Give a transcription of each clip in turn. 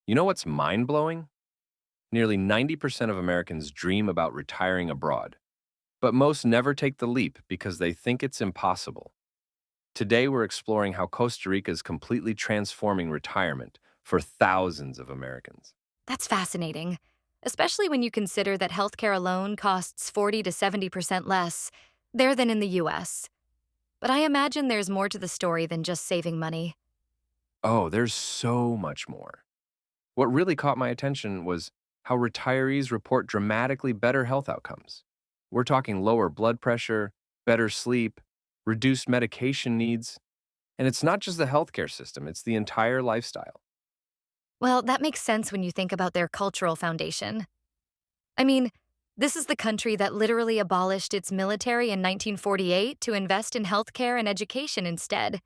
You know what's mind-blowing? Nearly 90% of Americans dream about retiring abroad, but most never take the leap because they think it's impossible. Today, we're exploring how Costa Rica is completely transforming retirement for thousands of Americans. That's fascinating, especially when you consider that healthcare alone costs 40 to 70% less there than in the US. But I imagine there's more to the story than just saving money. Oh, there's so much more. What really caught my attention was how retirees report dramatically better health outcomes. We're talking lower blood pressure, better sleep, reduced medication needs, and it's not just the healthcare system, it's the entire lifestyle. Well, that makes sense when you think about their cultural foundation. I mean, this is the country that literally abolished its military in 1948 to invest in healthcare and education instead.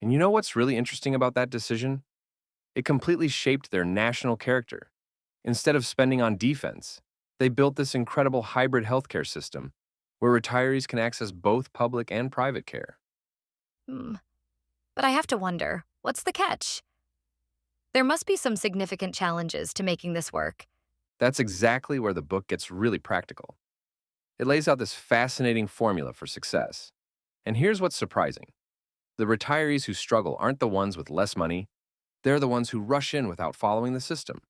And you know what's really interesting about that decision? It completely shaped their national character. Instead of spending on defense, they built this incredible hybrid healthcare system where retirees can access both public and private care. Hmm. But I have to wonder, what's the catch? There must be some significant challenges to making this work. That's exactly where the book gets really practical. It lays out this fascinating formula for success. And here's what's surprising: the retirees who struggle aren't the ones with less money, they're the ones who rush in without following the system.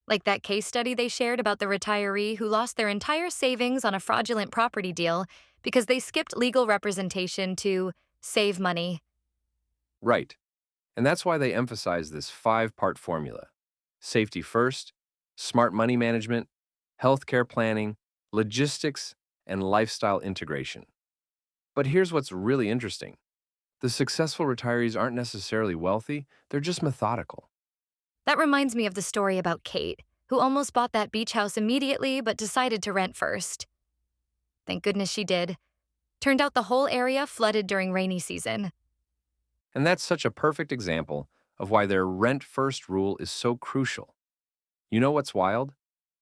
Like that case study they shared about the retiree who lost their entire savings on a fraudulent property deal because they skipped legal representation to save money. Right. And that's why they emphasize this five-part formula: safety first, smart money management, healthcare planning, logistics, and lifestyle integration. But here's what's really interesting: the successful retirees aren't necessarily wealthy, they're just methodical. That reminds me of the story about Kate, who almost bought that beach house immediately but decided to rent first. Thank goodness she did. Turned out the whole area flooded during rainy season. And that's such a perfect example of why their rent first rule is so crucial. You know what's wild?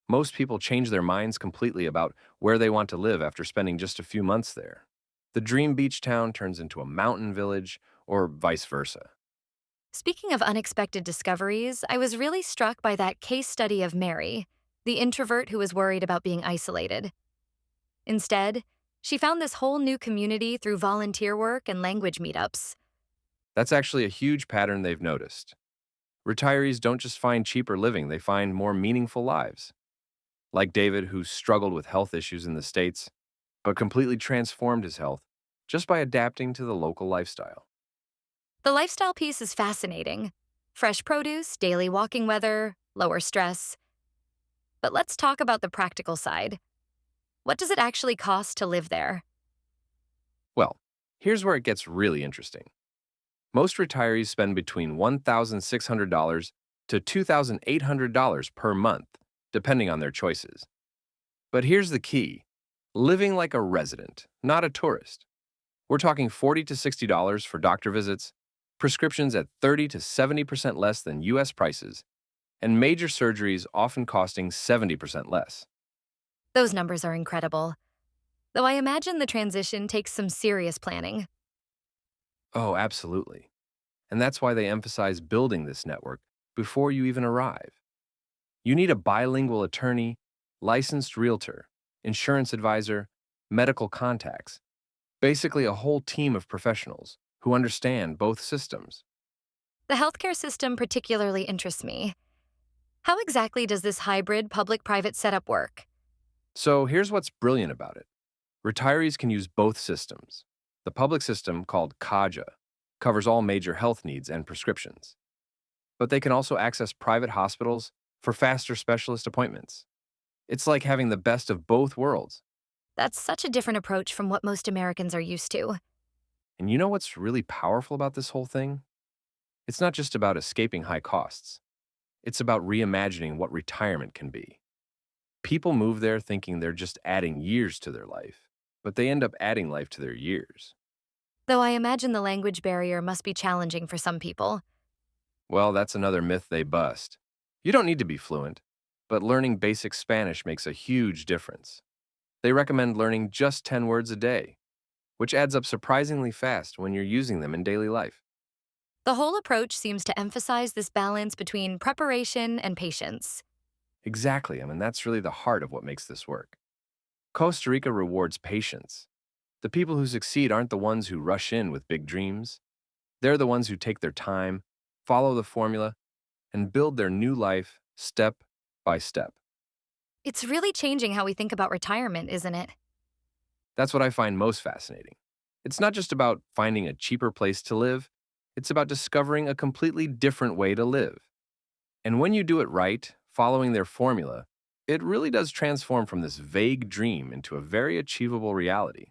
Most people change their minds completely about where they want to live after spending just a few months there. The dream beach town turns into a mountain village, or vice versa. Speaking of unexpected discoveries, I was really struck by that case study of Mary, the introvert who was worried about being isolated. Instead, she found this whole new community through volunteer work and language meetups. That's actually a huge pattern they've noticed. Retirees don't just find cheaper living, they find more meaningful lives. Like David, who struggled with health issues in the States, but completely transformed his health just by adapting to the local lifestyle. The lifestyle piece is fascinating. Fresh produce, daily walking weather, lower stress. But let's talk about the practical side. What does it actually cost to live there? Well, here's where it gets really interesting. Most retirees spend between $1,600 to $2,800 per month, depending on their choices. But here's the key: living like a resident, not a tourist. We're talking $40 to $60 for doctor visits, prescriptions at 30 to 70% less than US prices, and major surgeries often costing 70% less. Those numbers are incredible. Though I imagine the transition takes some serious planning. Oh, absolutely. And that's why they emphasize building this network before you even arrive. You need a bilingual attorney, licensed realtor, insurance advisor, medical contacts, basically a whole team of professionals who understand both systems. The healthcare system particularly interests me. How exactly does this hybrid public private setup work? So here's what's brilliant about it: retirees can use both systems. The public system, called KAJA, covers all major health needs and prescriptions, but they can also access private hospitals for faster specialist appointments. It's like having the best of both worlds. That's such a different approach from what most Americans are used to. And you know what's really powerful about this whole thing? It's not just about escaping high costs. It's about reimagining what retirement can be. People move there thinking they're just adding years to their life, but they end up adding life to their years. Though I imagine the language barrier must be challenging for some people. Well, that's another myth they bust. You don't need to be fluent, but learning basic Spanish makes a huge difference. They recommend learning just 10 words a day, which adds up surprisingly fast when you're using them in daily life. The whole approach seems to emphasize this balance between preparation and patience. Exactly. I mean, that's really the heart of what makes this work. Costa Rica rewards patience. The people who succeed aren't the ones who rush in with big dreams. They're the ones who take their time, follow the formula, and build their new life step by step. It's really changing how we think about retirement, isn't it? That's what I find most fascinating. It's not just about finding a cheaper place to live, it's about discovering a completely different way to live. And when you do it right, following their formula, it really does transform from this vague dream into a very achievable reality.